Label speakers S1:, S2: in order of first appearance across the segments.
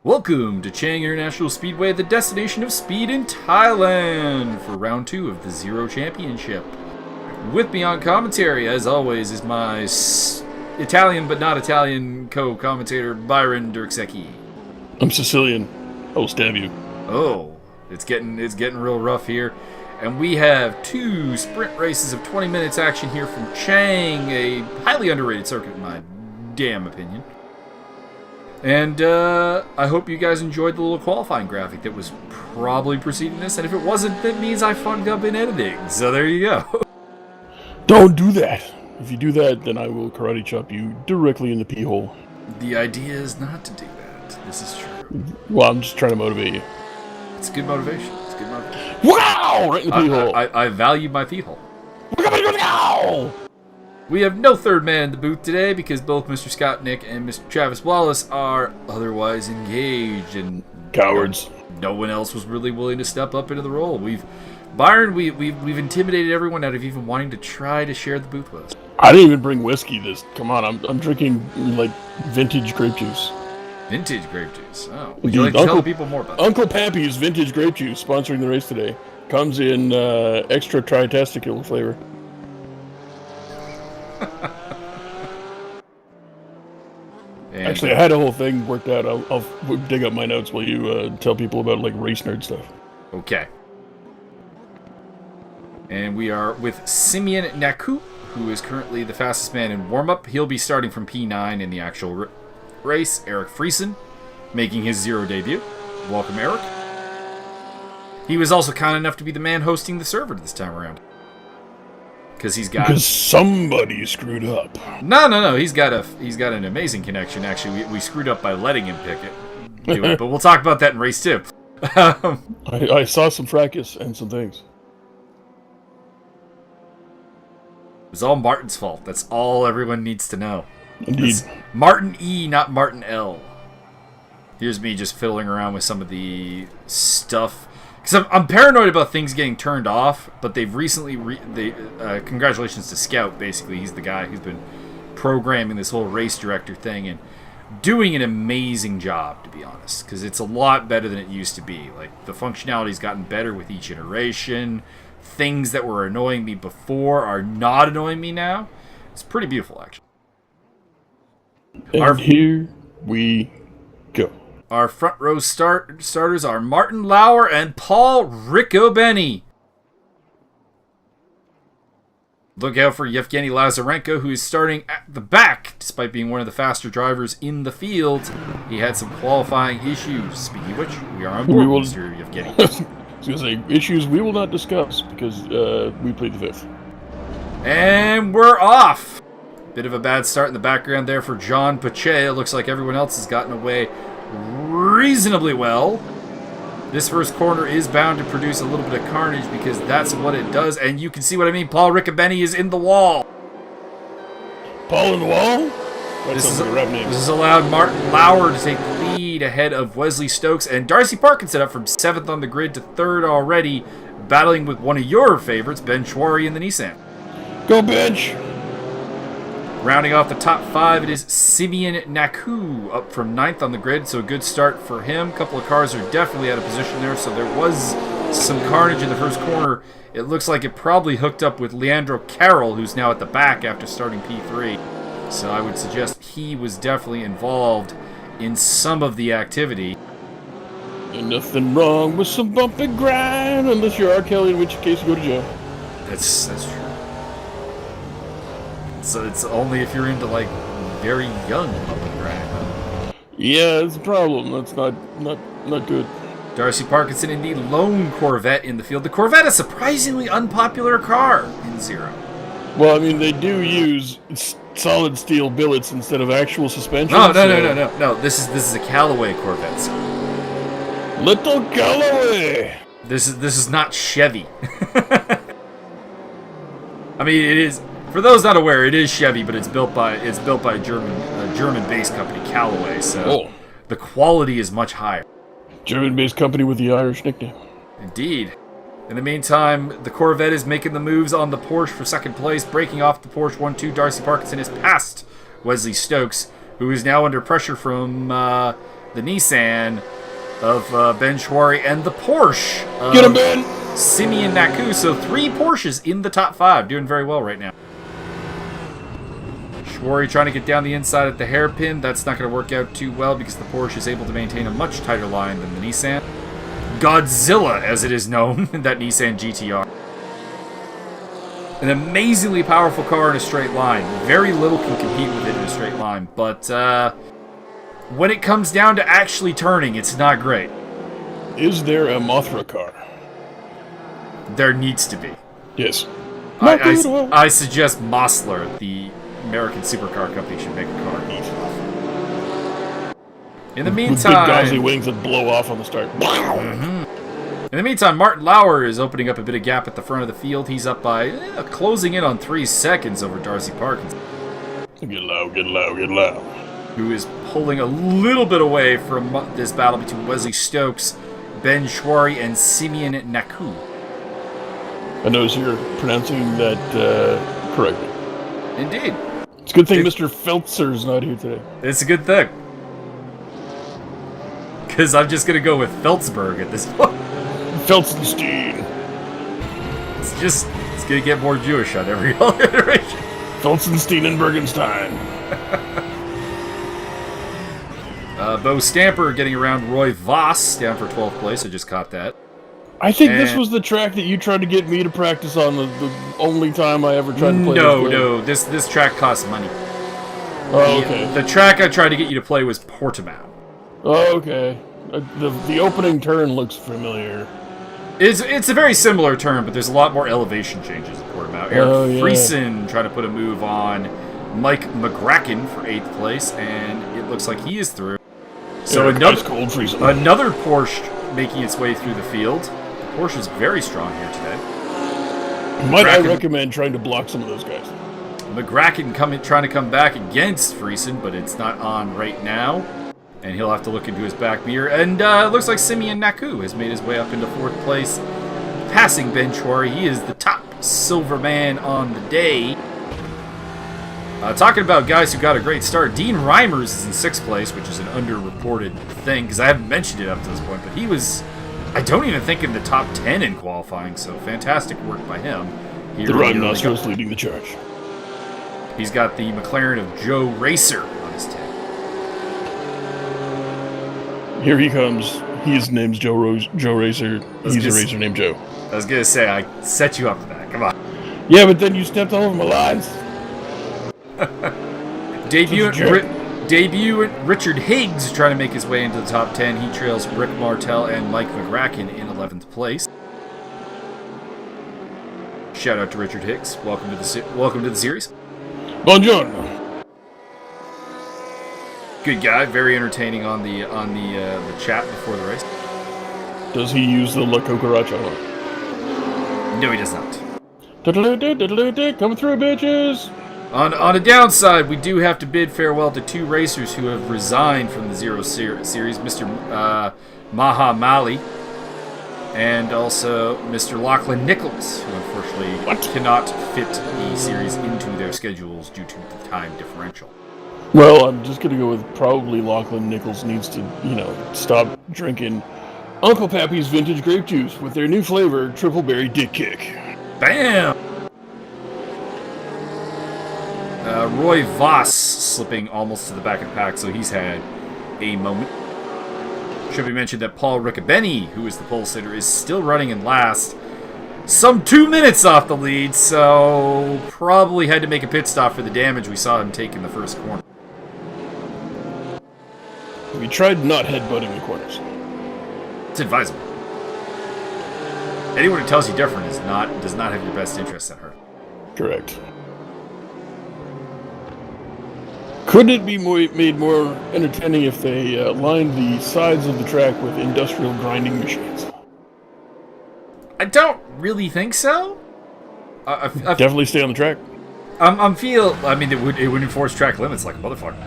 S1: Welcome to Chang International Speedway, the destination of speed in Thailand, for round 2 of the Zero Championship. With me on commentary, as always, is my Italian but not Italian co-commentator, Byron Derksecchi.
S2: I'm Sicilian. I will stab you.
S1: Oh, it's getting real rough here. And we have 2 sprint races of 20 minutes action here from Chang, a highly underrated circuit in my damn opinion. And I hope you guys enjoyed the little qualifying graphic that was probably preceding this. And if it wasn't, that means I fucked up in editing. So there you go.
S2: Don't do that. If you do that, then I will karate chop you directly in the pee hole.
S1: The idea is not to do that. This is true.
S2: Well, I'm just trying to motivate you.
S1: It's good motivation. It's good motivation.
S2: Wow! Right in the pee hole.
S1: I value my pee hole.
S2: Wow!
S1: We have no third man in the booth today because both Mr. Scott Nick and Mr. Travis Wallace are otherwise engaged, and
S2: Cowards.
S1: No one else was really willing to step up into the role. Byron, we've intimidated everyone out of even wanting to try to share the booth with us.
S2: I didn't even bring whiskey. Come on, I'm drinking like vintage grape juice.
S1: Vintage grape juice. Oh, would you like to tell the people more about that?
S2: Uncle Pappy's vintage grape juice, sponsoring the race today, comes in extra tri-testicular flavor. Actually, I had a whole thing worked out. I'll dig up my notes while you tell people about like race nerd stuff.
S1: Okay. And we are with Simeon Naku, who is currently the fastest man in warm-up. He'll be starting from P9 in the actual race. Eric Friesen making his Zero debut. Welcome, Eric. He was also kind enough to be the man hosting the server this time around. Because
S2: somebody screwed up.
S1: No. He's got an amazing connection. Actually, we screwed up by letting him pick it. Do it, but we'll talk about that in race 2.
S2: I saw some fracas and some things.
S1: It was all Martin's fault. That's all everyone needs to know.
S2: Indeed.
S1: It's Martin E, not Martin L. Here's me just fiddling around with some of the stuff. Because I'm paranoid about things getting turned off, but they've recently... congratulations to Scout, basically. He's the guy who's been programming this whole race director thing and doing an amazing job, to be honest. Because it's a lot better than it used to be. Like, the functionality's gotten better with each iteration. Things that were annoying me before are not annoying me now. It's pretty beautiful, actually.
S2: And here we go.
S1: Our front row starters are Martin Lauer and Paul Riccobeni. Look out for Yevgeny Lazarenko, who is starting at the back. Despite being one of the faster drivers in the field, he had some qualifying issues. Speaking of which, we are on board, Mr. Yevgeny.
S2: I was going to say, issues we will not discuss because we played the 5th.
S1: And we're off. Bit of a bad start in the background there for John Pache. It looks like everyone else has gotten away reasonably well. This first corner is bound to produce a little bit of carnage because that's what it does, and you can see what I mean. Paul Riccobeni is in the wall.
S2: Paul in the wall?
S1: This has allowed Martin Lauer to take the lead ahead of Wesley Stokes and Darcy Parkinson up from 7th on the grid to 3rd already, battling with one of your favorites, Ben Schwari in the Nissan.
S2: Go Bench!
S1: Rounding off the top 5, it is Simeon Naku up from 9th on the grid, so a good start for him. A couple of cars are definitely out of position there, so there was some carnage in the first corner. It looks like it probably hooked up with Leandro Carroll, who's now at the back after starting P3. So I would suggest he was definitely involved in some of the activity.
S2: Ain't nothing wrong with some bump and grind, unless you're R. Kelly, in which case you go to jail.
S1: That's true. So it's only if you're into, like, very young bump and grind, huh?
S2: Yeah, it's a problem. That's not good.
S1: Darcy Parkinson in the lone Corvette in the field. The Corvette is a surprisingly unpopular car in Zero.
S2: Well, I mean, they do use solid steel billets instead of actual suspension.
S1: No. This is a Callaway Corvette, sir.
S2: Little Callaway!
S1: This is not Chevy. I mean, it is... For those not aware, it is Chevy, but it's built by a German-based company, Callaway. So the quality is much higher.
S2: German-based company with the Irish nickname.
S1: Indeed. In the meantime, the Corvette is making the moves on the Porsche for second place, breaking off the Porsche 1-2. Darcy Parkinson is past Wesley Stokes, who is now under pressure from the Nissan of Ben Schwarry and the Porsche of
S2: Get him, Ben!
S1: Simeon Naku. So 3 Porsches in the top 5, doing very well right now. Schwarry trying to get down the inside at the hairpin. That's not going to work out too well because the Porsche is able to maintain a much tighter line than the Nissan. Godzilla, as it is known, that Nissan GTR. An amazingly powerful car in a straight line. Very little can compete with it in a straight line. But when it comes down to actually turning, it's not great.
S2: Is there a Mothra car?
S1: There needs to be.
S2: Yes.
S1: I suggest Mosler, the American supercar company, should make a car. In the meantime...
S2: With big gauzy wings that blow off on the start.
S1: In the meantime, Martin Lauer is opening up a bit of gap at the front of the field. He's up by closing in on 3 seconds over Darcy Parkinson.
S2: Get low, get low, get low.
S1: Who is pulling a little bit away from this battle between Wesley Stokes, Ben Schwarry, and Simeon Naku.
S2: I notice you're pronouncing that correctly.
S1: Indeed.
S2: It's a good thing Mr. Feltzer's not here today.
S1: It's a good thing. Because I'm just going to go with Feltzberg at this point.
S2: Felsenstein.
S1: It's going to get more Jewish on every iteration.
S2: Felsenstein and Bergenstein.
S1: Bo Stamper getting around Roy Voss down for 12th place. I just caught that.
S2: I think this was the track that you tried to get me to practice on the only time I ever tried to play this game.
S1: This track costs money.
S2: Oh, okay.
S1: The track I tried to get you to play was Portimao.
S2: Oh, okay. The opening turn looks familiar.
S1: It's a very similar turn, but there's a lot more elevation changes at Portimao. Eric Friesen trying to put a move on Mike McGracken for 8th place, and it looks like he is through. So another Porsche making its way through the field. The Porsche is very strong here today.
S2: Might I recommend trying to block some of those guys?
S1: McGracken trying to come back against Friesen, but it's not on right now. And he'll have to look into his back mirror. And it looks like Simeon Naku has made his way up into 4th place, passing Ben Schwarry. He is the top silver man on the day. Talking about guys who got a great start, Dean Reimers is in 6th place, which is an underreported thing, because I haven't mentioned it up to this point, but he was, I don't even think, in the top 10 in qualifying, so fantastic work by him.
S2: The Rhinoceros leading the charge.
S1: He's got the McLaren of Joe Racer on his tail.
S2: Here he comes. His name's Joe Racer. He's a racer named Joe.
S1: I was going to say, I set you up for that. Come on.
S2: Yeah, but then you stepped all over my lines.
S1: Debut Richard Higgs trying to make his way into the top 10. He trails Rick Martel and Mike McGracken in 11th place. Shout out to Richard Higgs. Welcome to the series.
S2: Buongiorno.
S1: Good guy, very entertaining on the chat before the race.
S2: Does he use the La Cucaracha one?
S1: No, he does not.
S2: Coming through, bitches.
S1: On a downside, we do have to bid farewell to 2 racers who have resigned from the Zero Series, Mr. Maha Mali and also Mr. Lachlan Nichols, who unfortunately cannot fit the series into their schedules due to the time differential.
S2: Well, I'm just going to go with probably Lachlan Nichols needs to, stop drinking Uncle Pappy's vintage grape juice with their new flavor, Triple Berry Dick Kick.
S1: Bam! Roy Voss slipping almost to the back of the pack, so he's had a moment. Should be mentioned that Paul Riccobeni, who is the pole sitter, is still running in last. Some 2 minutes off the lead, so probably had to make a pit stop for the damage we saw him take in the first corner.
S2: We tried not headbutting the corners.
S1: It's advisable. Anyone who tells you different does not have your best interests at heart.
S2: Correct. Couldn't it be made more entertaining if they lined the sides of the track with industrial grinding machines?
S1: I don't really think so.
S2: Definitely stay on the track.
S1: It would enforce track limits like a motherfucker.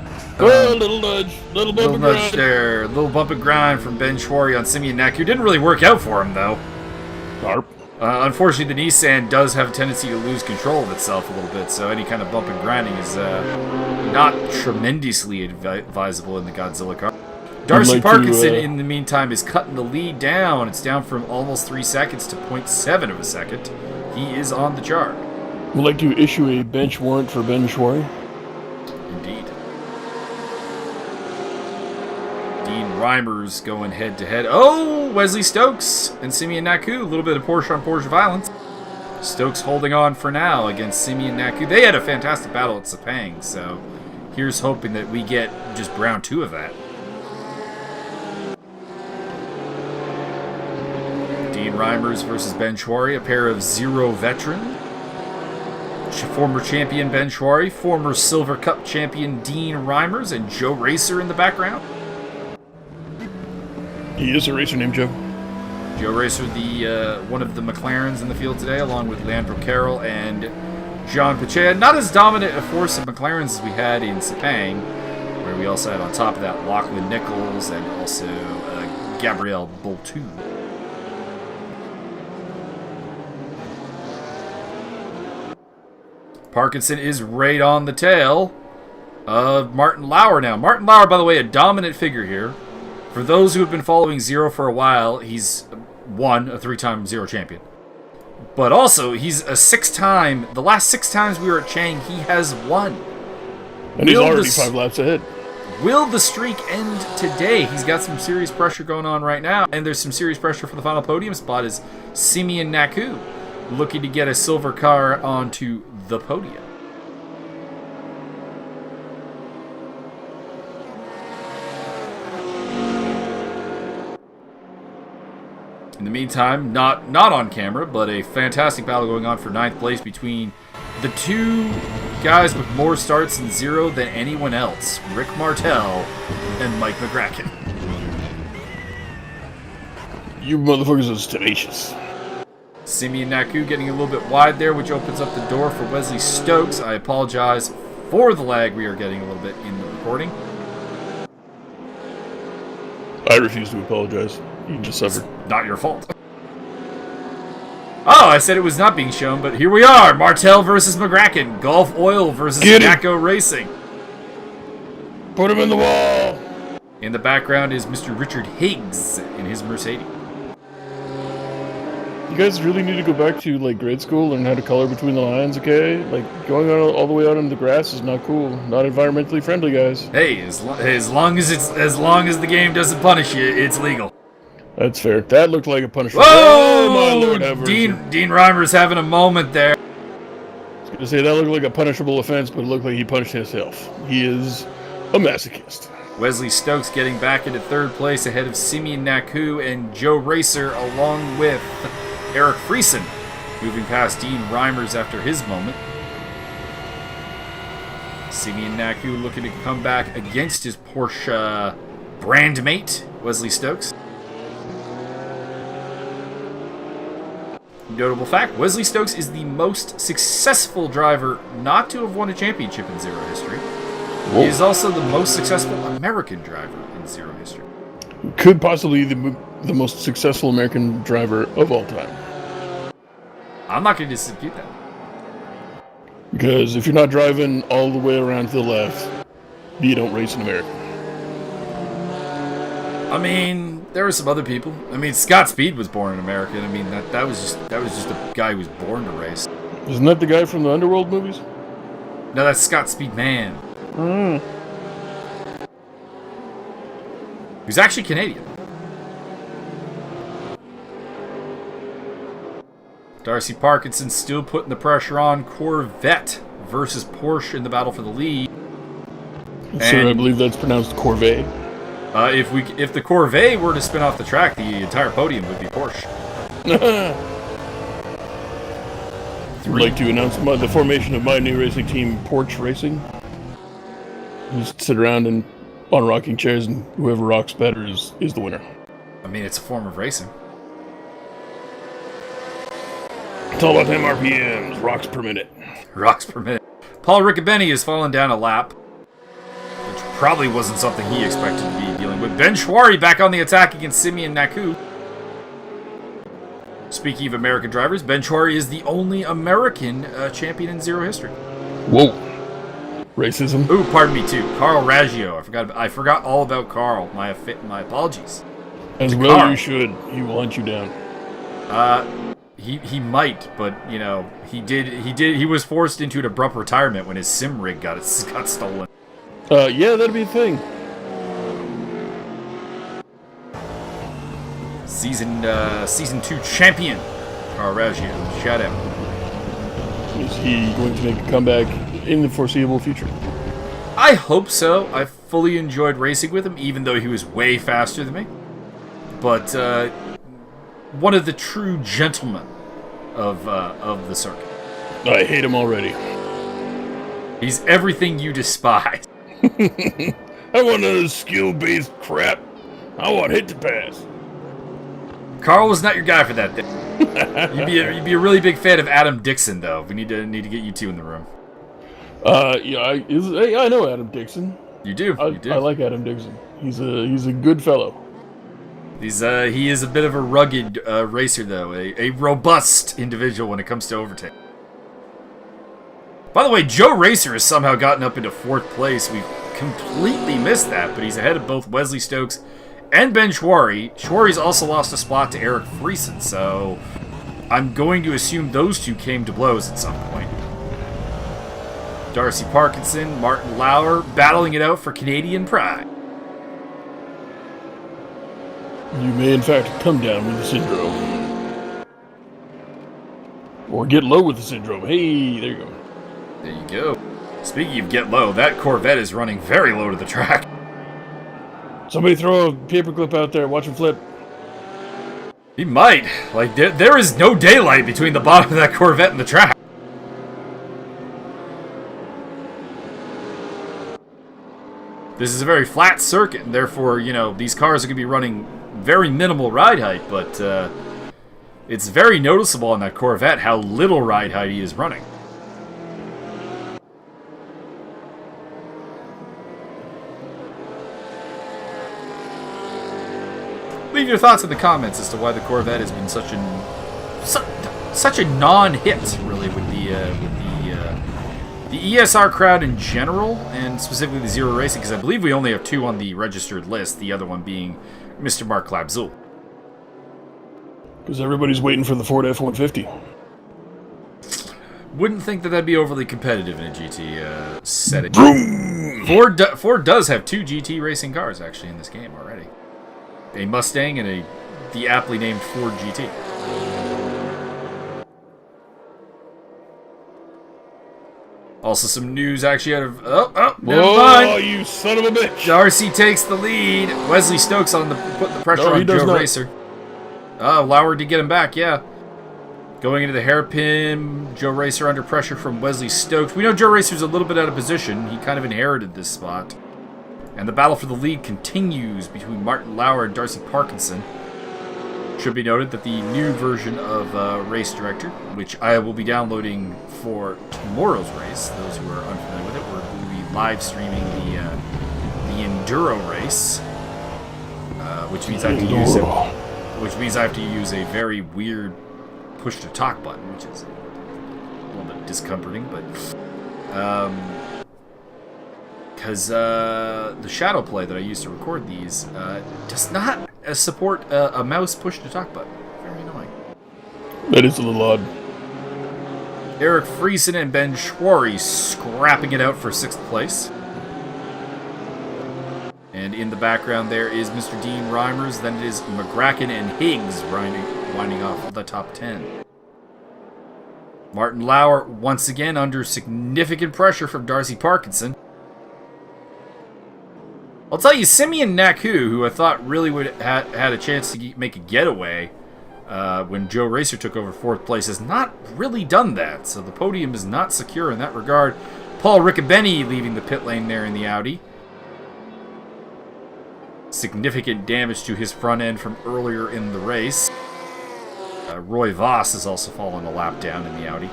S2: A little nudge, little bump and grind.
S1: There, little bump and grind from Ben Schwarry on Simeon Naku. Didn't really work out for him though.
S2: Carp.
S1: Unfortunately, the Nissan does have a tendency to lose control of itself a little bit, so any kind of bump and grinding is not tremendously advisable in the Godzilla car. Darcy
S2: like
S1: Parkinson,
S2: to,
S1: in the meantime, is cutting the lead down. It's down from almost 3 seconds to 0.7 of a second. He is on the chart.
S2: Would like to issue a bench warrant for Ben Schwarry.
S1: Indeed. Dean Reimers going head-to-head. Oh, Wesley Stokes and Simeon Naku. A little bit of Porsche-on-Porsche violence. Stokes holding on for now against Simeon Naku. They had a fantastic battle at Sepang, so here's hoping that we get just round 2 of that. Dean Reimers versus Ben Schwarry, a pair of Zero veterans. Former champion Ben Schwarry, former Silver Cup champion Dean Reimers, and Joe Racer in the background.
S2: He is a racer named Joe.
S1: Joe Racer, the one of the McLarens in the field today, along with Leandro Carroll and John Pacheco. Not as dominant a force of McLarens as we had in Sepang, where we also had on top of that Lachlan Nichols and also Gabriel Boltu. Parkinson is right on the tail of Martin Lauer now. Martin Lauer, by the way, a dominant figure here. For those who have been following Zero for a while, he's won a 3-time Zero champion. But also, he's a 6-time. The last 6 times we were at Chang, he has won.
S2: And he's already 5 laps ahead.
S1: Will the streak end today? He's got some serious pressure going on right now. And there's some serious pressure for the final podium spot as Simeon Naku looking to get a silver car onto the podium. In the meantime, not on camera, but a fantastic battle going on for 9th place between the 2 guys with more starts in Zero than anyone else, Rick Martel and Mike McCracken.
S2: You motherfuckers are tenacious.
S1: Simeon Naku getting a little bit wide there, which opens up the door for Wesley Stokes. I apologize for the lag we are getting a little bit in the recording.
S2: I refuse to apologize. You just suffered.
S1: Not your fault. Oh, I said it was not being shown, but here we are. Martel versus McCracken. Gulf Oil versus Naco Racing.
S2: Put him in the wall.
S1: In the background is Mr. Richard Higgs in his Mercedes.
S2: You guys really need to go back to like grade school, learn how to color between the lines, okay? Like going all the way out into the grass is not cool, not environmentally friendly, guys.
S1: Hey, as long as the game doesn't punish you, it's legal.
S2: That's fair. That looked like a punishment.
S1: Whoa!
S2: Oh my Lord, have mercy.
S1: Dean Reimers having a moment there.
S2: I was gonna say that looked like a punishable offense, but it looked like he punished himself. He is a masochist.
S1: Wesley Stokes getting back into 3rd place ahead of Simeon Naku and Joe Racer, along with Eric Friesen, moving past Dean Reimers after his moment. Simeon Naku looking to come back against his Porsche brand mate, Wesley Stokes. Notable fact, Wesley Stokes is the most successful driver not to have won a championship in Zero history. Whoa. He is also the most successful American driver in Zero history.
S2: Could possibly the most successful American driver of all time.
S1: I'm not going to dispute that.
S2: Because if you're not driving all the way around to the left, you don't race in America.
S1: I mean, there were some other people. I mean, Scott Speed was born in America. I mean, that was just a guy who was born to race.
S2: Isn't that the guy from the Underworld movies?
S1: No, that's Scott Speed Man. He's actually Canadian. Darcy Parkinson still putting the pressure on. Corvette versus Porsche in the battle for the lead.
S2: Sir, I believe that's pronounced Corvette.
S1: If the Corvette were to spin off the track, the entire podium would be Porsche.
S2: I'd like to announce the formation of my new racing team, Porsche Racing. Just sit around and on rocking chairs, and whoever rocks better is the winner.
S1: I mean, it's a form of racing.
S2: It's all about them RPMs, rocks per minute.
S1: Rocks per minute. Paul Riccobeni has fallen down a lap, which probably wasn't something he expected to be dealing with. Ben Schwarry back on the attack against Simeon Naku. Speaking of American drivers, Ben Schwarry is the only American champion in Zero history.
S2: Whoa. Racism.
S1: Ooh, pardon me too. Carl Raggio. I forgot all about Carl. My apologies.
S2: As
S1: to
S2: well
S1: Carl.
S2: you should. He will hunt you down.
S1: He might, but you know, he was forced into an abrupt retirement when his sim rig got stolen.
S2: Yeah, that'd be a thing.
S1: Season 2 champion, Carl Raggio. Shout out.
S2: Is he going to make a comeback in the foreseeable future?
S1: I hope so. I fully enjoyed racing with him, even though he was way faster than me. But one of the true gentlemen of the circuit.
S2: I hate him already.
S1: He's everything you despise.
S2: I want none of this skill-based crap. I want hit to pass.
S1: Carl was not your guy for that thing. You'd be a really big fan of Adam Dixon, though. We need to get you two in the room.
S2: Yeah, I know Adam Dixon.
S1: You do.
S2: I like Adam Dixon. He's a good fellow.
S1: He is a bit of a rugged racer, though. A robust individual when it comes to overtake. By the way, Joe Racer has somehow gotten up into 4th place. We've completely missed that, but he's ahead of both Wesley Stokes and Ben Schwarry. Schwarry's also lost a spot to Eric Friesen, so I'm going to assume those two came to blows at some point. Darcy Parkinson, Martin Lauer battling it out for Canadian pride.
S2: You may, in fact, come down with the syndrome. Or get low with the syndrome. Hey, there you go.
S1: There you go. Speaking of get low, that Corvette is running very low to the track.
S2: Somebody throw a paperclip out there. Watch him flip.
S1: He might. Like, there is no daylight between the bottom of that Corvette and the track. This is a very flat circuit, and therefore, you know, these cars are going to be running very minimal ride height, but it's very noticeable on that Corvette how little ride height he is running. Leave your thoughts in the comments as to why the Corvette has been such a non-hit, really, with the ESR crowd in general, and specifically the Zero Racing, because I believe we only have 2 on the registered list, the other one being Mr. Mark Klabzul.
S2: Because everybody's waiting for the Ford F-150.
S1: Wouldn't think that that'd be overly competitive in a GT setting. Ford does have 2 GT racing cars, actually, in this game already. A Mustang and the aptly named Ford GT. Also some news actually out of... never mind.
S2: Oh, you son of a bitch.
S1: Darcy takes the lead. Wesley Stokes putting the pressure on Joe Racer. Oh, Lauer did get him back, yeah. Going into the hairpin, Joe Racer under pressure from Wesley Stokes. We know Joe Racer's a little bit out of position. He kind of inherited this spot. And the battle for the lead continues between Martin Lauer and Darcy Parkinson. Should be noted that the new version of Race Director, which I will be downloading for tomorrow's race, those who are unfamiliar with it, we'll be live streaming the Enduro race, which means I have to use a very weird push to talk button, which is a little bit discomforting, but because the Shadow Play that I used to record these does not support a mouse push-to-talk button. Very annoying.
S2: That is a little odd.
S1: Eric Friesen and Ben Schwarry scrapping it out for 6th place. And in the background there is Mr. Dean Reimers. Then it is McGracken and Higgs winding off the top 10. Martin Lauer once again under significant pressure from Darcy Parkinson. I'll tell you, Simeon Naku, who I thought really would had a chance to make a getaway when Joe Racer took over 4th place, has not really done that. So the podium is not secure in that regard. Paul Riccobeni leaving the pit lane there in the Audi. Significant damage to his front end from earlier in the race. Roy Voss has also fallen a lap down in the Audi.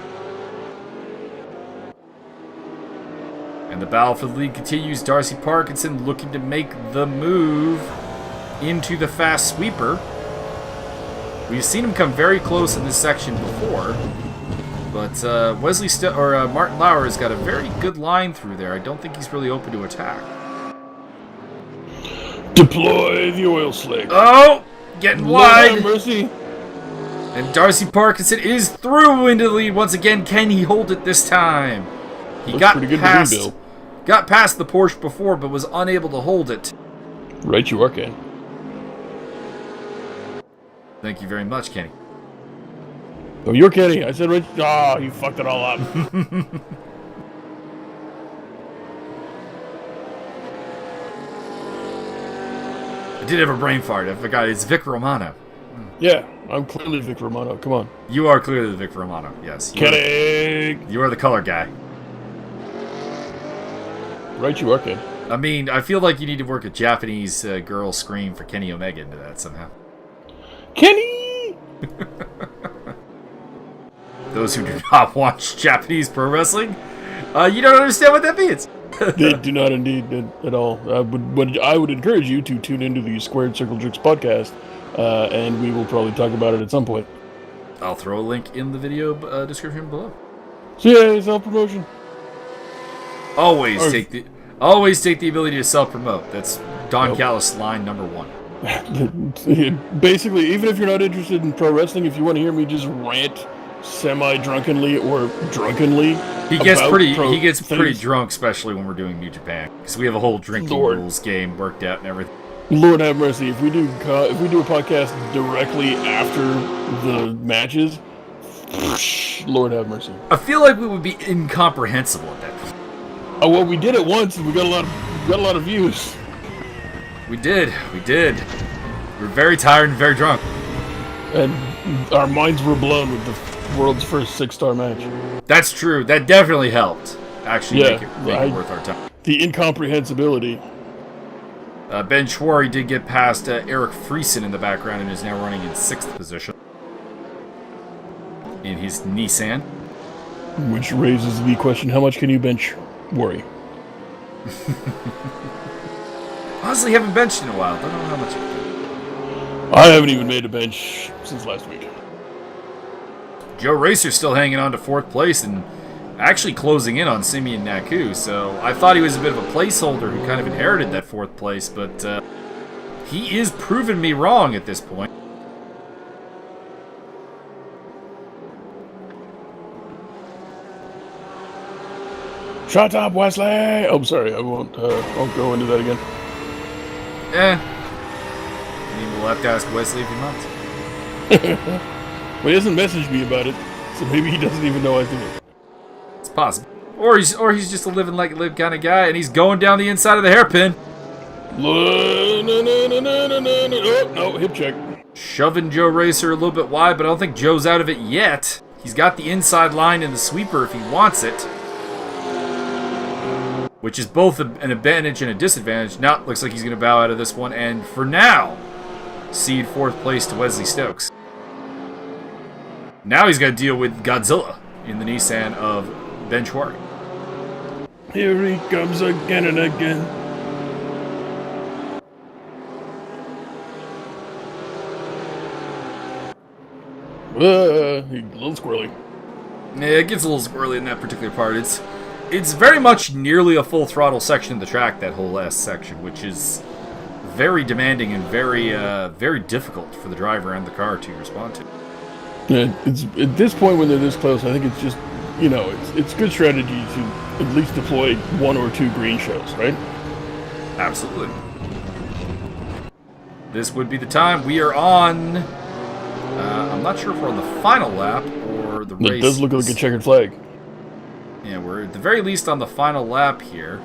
S1: And the battle for the lead continues. Darcy Parkinson looking to make the move into the fast sweeper. We've seen him come very close in this section before. But Martin Lauer has got a very good line through there. I don't think he's really open to attack.
S2: Deploy the oil slick.
S1: Oh! Getting wide!
S2: Lord have mercy.
S1: And Darcy Parkinson is through into the lead once again. Can he hold it this time? He got past the Porsche before, but was unable to hold it.
S2: Right you are, Ken.
S1: Thank you very much, Kenny.
S2: Oh, you're Kenny. I said right. Oh, you fucked it all up.
S1: I did have a brain fart. I forgot. It's Vic Romano.
S2: Yeah, I'm clearly Vic Romano. Come on.
S1: You are clearly the Vic Romano. Yes.
S2: Kenny!
S1: You are the color guy.
S2: Right you are, Ken.
S1: I mean, I feel like you need to work a Japanese girl scream for Kenny Omega into that somehow.
S2: Kenny!
S1: Those who do not watch Japanese pro wrestling, you don't understand what that means.
S2: They do not indeed at all. I would encourage you to tune into the Squared Circle Jerks podcast, and we will probably talk about it at some point.
S1: I'll throw a link in the video description below.
S2: So yeah, self-promotion.
S1: Always take the ability to self-promote. That's Don Callis line number 1.
S2: Basically, even if you're not interested in pro wrestling, if you want to hear me just rant semi-drunkenly or drunkenly,
S1: he gets pretty drunk, especially when we're doing New Japan, because we have a whole drinking rules game worked out and everything.
S2: Lord have mercy, if we do a podcast directly after the matches, Lord have mercy.
S1: I feel like we would be incomprehensible at that point.
S2: Oh well, we did it once, and we got a lot of views.
S1: We did. We were very tired and very drunk.
S2: And our minds were blown with the world's first 6-star match.
S1: That's true. That definitely helped. Actually, make it worth our time.
S2: The incomprehensibility.
S1: Ben Schwarry did get past Eric Friesen in the background and is now running in 6th position in his Nissan.
S2: Which raises the question, how much can you bench Worry?
S1: Honestly, haven't benched in a while. Don't know how much.
S2: I haven't even made a bench since last week.
S1: Joe Racer's still hanging on to 4th place and actually closing in on Simeon Naku, so I thought he was a bit of a placeholder who kind of inherited that 4th place, but he is proving me wrong at this point.
S2: Shut up, Wesley! Oh, I'm sorry, I won't go into that again.
S1: Maybe we'll have to ask Wesley if he wants.
S2: Well, he hasn't messaged me about it, so maybe he doesn't even know I did it.
S1: It's possible. Or he's just a living like a live kind of guy, and he's going down the inside of the hairpin.
S2: Oh, no, hip check.
S1: Shoving Joe Racer a little bit wide, but I don't think Joe's out of it yet. He's got the inside line in the sweeper if he wants it. Which is both an advantage and a disadvantage. Now, looks like he's going to bow out of this one, and for now, cede 4th place to Wesley Stokes. Now he's got to deal with Godzilla in the Nissan of Ben Schwarry.
S2: Here he comes again and again. A little squirrely.
S1: Yeah, it gets a little squirrely in that particular part. It's very much nearly a full throttle section of the track, that whole last section, which is very demanding and very difficult for the driver and the car to respond to.
S2: Yeah, it's at this point when they're this close, I think it's just, it's good strategy to at least deploy 1 or 2 green shows, right?
S1: Absolutely. This would be the time. We are on, I'm not sure if we're on the final lap or the race.
S2: It does look like a checkered flag.
S1: Yeah, we're at the very least on the final lap here.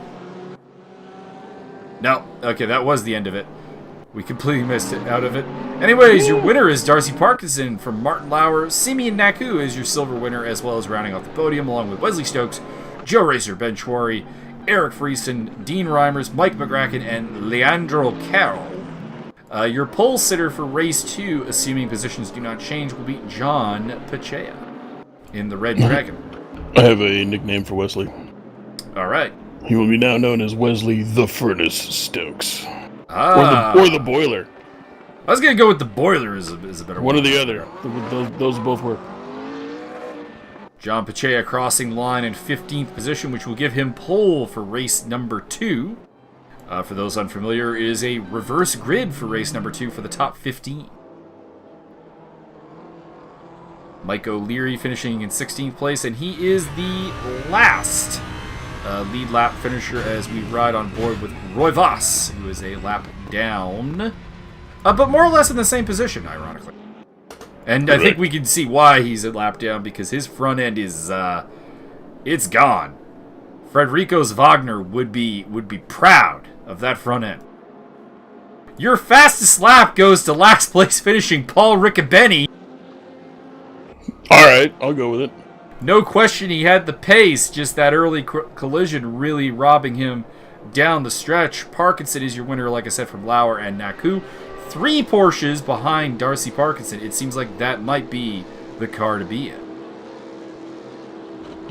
S1: No, okay, that was the end of it. We completely missed it out of it. Anyways, your winner is Darcy Parkinson from Martin Lauer. Simeon Naku is your silver winner, as well as rounding off the podium, along with Wesley Stokes, Joe Racer, Ben Schwarry, Eric Friesen, Dean Reimers, Mike McGracken, and Leandro Carroll. Your pole sitter for race 2, assuming positions do not change, will be John Pachea in the Red Dragon.
S2: I have a nickname for Wesley.
S1: All right.
S2: He will be now known as Wesley the Furnace Stokes. Or the Boiler.
S1: I was going to go with the Boiler is a better
S2: one or the other. Those both work.
S1: John Pacheco crossing the line in 15th position, which will give him pole for race number 2. For those unfamiliar, it is a reverse grid for race number 2 for the top 15. Mike O'Leary finishing in 16th place, and he is the last lead lap finisher as we ride on board with Roy Voss, who is a lap down, but more or less in the same position, ironically. And I think we can see why he's a lap down, because his front end is, it's gone. Frederico Wagner would be proud of that front end. Your fastest lap goes to last place finishing Paul Riccobeni.
S2: Alright, I'll go with it.
S1: No question he had the pace, just that early collision really robbing him down the stretch. Parkinson is your winner, like I said, from Lauer and Naku. 3 Porsches behind Darcy Parkinson. It seems like that might be the car to be in.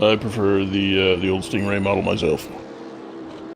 S2: I prefer the old Stingray model myself.